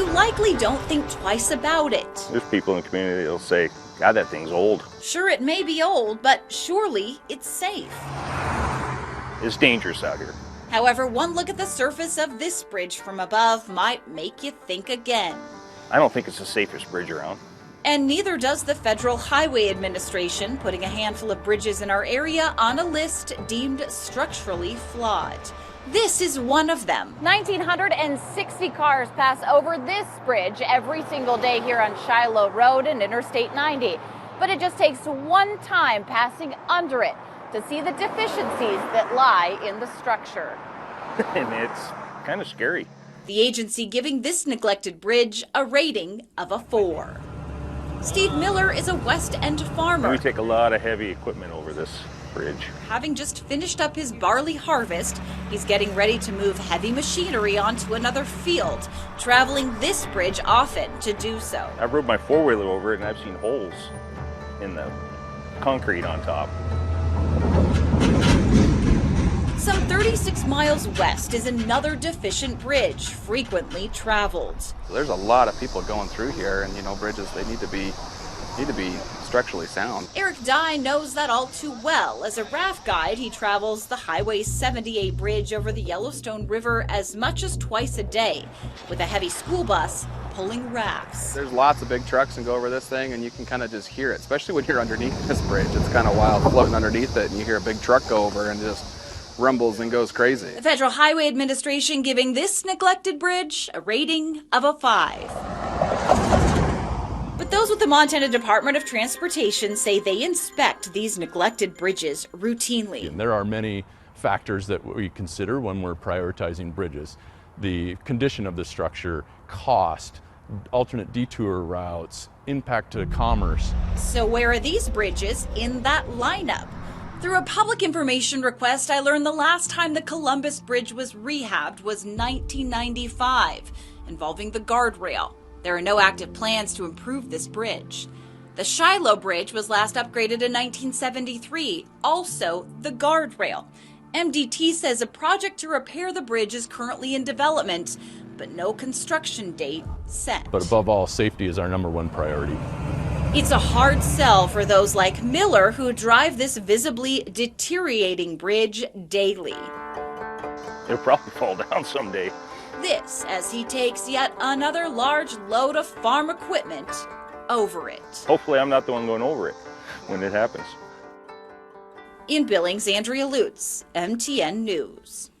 you likely don't think twice about it. There's people in the community that'll say, God, that thing's old. Sure, it may be old, but surely it's safe. It's dangerous out here. However, one look at the surface of this bridge from above might make you think again. I don't think it's the safest bridge around. And neither does the Federal Highway Administration, putting a handful of bridges in our area on a list deemed structurally flawed. This is one of them. 1,960 cars pass over this bridge every single day here on Shiloh Road and Interstate 90. But it just takes one time passing under it to see the deficiencies that lie in the structure. And it's kind of scary. The agency giving this neglected bridge a rating of a 4. Steve Miller is a West End farmer. We take a lot of heavy equipment over this bridge. Having just finished up his barley harvest, he's getting ready to move heavy machinery onto another field, traveling this bridge often to do so. I've rode my four-wheeler over it and I've seen holes in the concrete on top. Some 36 miles west is another deficient bridge, frequently traveled. So there's a lot of people going through here, and bridges, they need to be structurally sound. Eric Dye knows that all too well. As a raft guide, he travels the Highway 78 bridge over the Yellowstone River as much as twice a day, with a heavy school bus pulling rafts. There's lots of big trucks that go over this thing, and you can kind of just hear it, especially when you're underneath this bridge. It's kind of wild floating underneath it, and you hear a big truck go over and just rumbles and goes crazy. The Federal Highway Administration giving this neglected bridge a rating of a 5. But those with the Montana Department of Transportation say they inspect these neglected bridges routinely. And there are many factors that we consider when we're prioritizing bridges. The condition of the structure, cost, alternate detour routes, impact to commerce. So where are these bridges in that lineup? Through a public information request, I learned the last time the Columbus Bridge was rehabbed was 1995, involving the guardrail. There are no active plans to improve this bridge. The Shiloh Bridge was last upgraded in 1973, also the guardrail. MDT says a project to repair the bridge is currently in development, but no construction date set. But above all, safety is our #1 priority. It's a hard sell for those like Miller who drive this visibly deteriorating bridge daily. It'll probably fall down someday. This as he takes yet another large load of farm equipment over it. Hopefully I'm not the one going over it when it happens. In Billings, Andrea Lutz, MTN News.